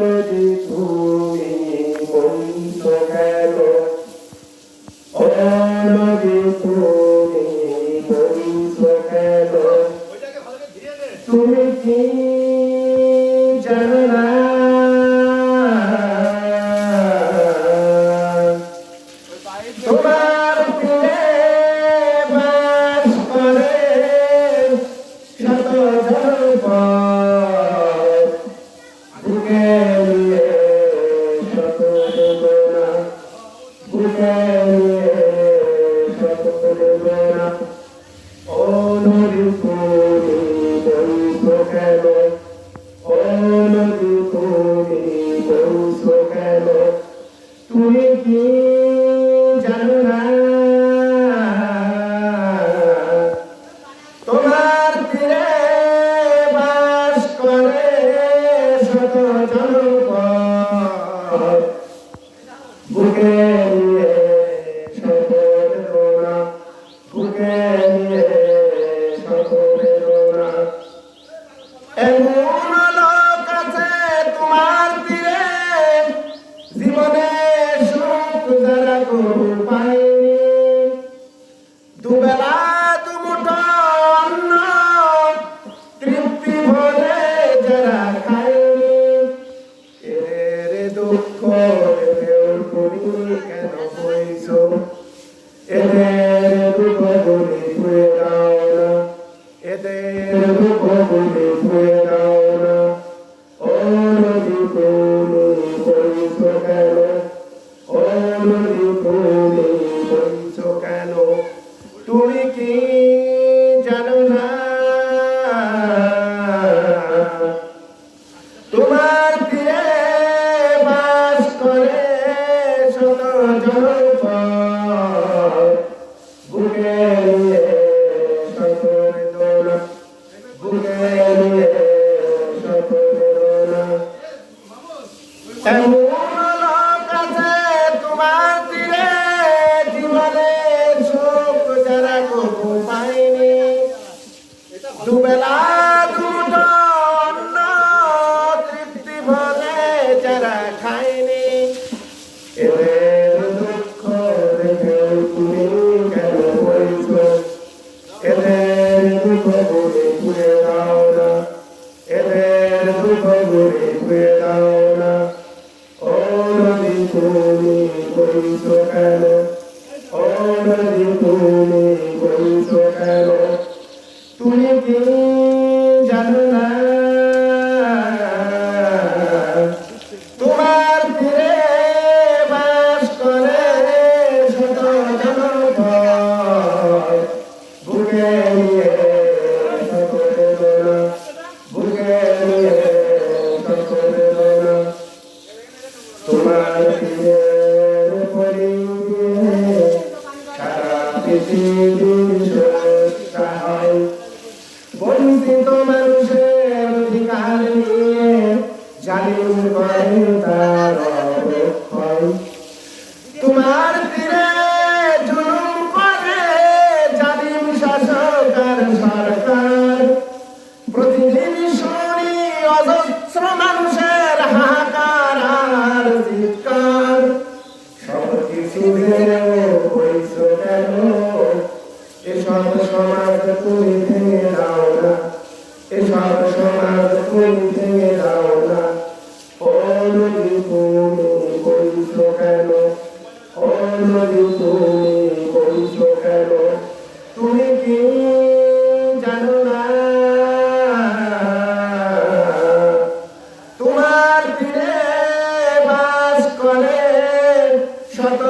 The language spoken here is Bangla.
নদী তুমি বন্ধ কেন, ও নদী তুমি বন্ধ কেন, তুমি কি জানো না তোমার তীরে বাস করে শত জনপদ, বুকে নিয়ে শত বেদনা, বুকে নিয়ে শত বেদনা। ও নদী তুমি বন্ধ কেন, ও নদী তুমি বন্ধ কেন, তুমি কি জানো না তোমার তীরে বাস করে শত জনপদ, বুকে নিয়ে শত বেদনা, বুকে নিয়ে শত বেদনা। এমন লোক আছে তোমার তীরে জীবনে সুখ যারা কবু পায়নি, দুবেলা দুমুঠো অন্ন তৃপ্তি ভরে যারা খায়নি, এদের দুঃখ এদের করি কেন হইছ, এদের দুঃখ গুলি ধুয়ে দাও না, এদের দুঃখ গুলি ধুয়ে দাও না। ও নদী তুমি বইছ কেন, ও নদী তুমি বইছ কেন, তুমি কি জানো না তোমার তীরে বাস করে শত জনপদ, বুকে নিয়ে শত বেদনা, বুকে নিয়ে শত বেদনা। এমন লোক আছে তোমার তীরে জীবনে সুখ যারা কবু পায়নি, দুবেলা দুটো অন্ন তৃপ্তি ভরে যারা খায়নি, এদের দুঃখ দেখে তুমি কেন বইছ, এদের দুঃখ গুলি ধুয়ে দাও না, এদের দুঃখ গুলি ধুয়ে দাও না। ও নদী তুমি বইছ কেন, ও নদী তুমি বইছ কেন, তুমি কি জানো না তোমার তীরে বাস করে শত জনপদ, বুকে নিয়ে শত বেদনা, বুকে নিয়ে শত বেদনা। তোমার তীরের পরিবে সারা পৃথিবী সত্যা হয়, বঞ্চিত মানুষের অধিকার নিয়ে জালিম করে তার অবক্ষয়। তোমার তীরে জুলুম করে জালিম শাসক আর সরকার, প্রতিদিন শুনি অজস্র মানুষের হাহাকার আর চিৎকার। সব কিছু হইছ কেন, এসব সমাজ তুমি ভেঙে দাও না, এসব সমাজ তুমি ভেঙে দাও না। ও নদী তুমি বইছ কেন, ও নদী তুমি বইছ কেন, তুমি কি জানো না তোমার তীরে বাস করে শত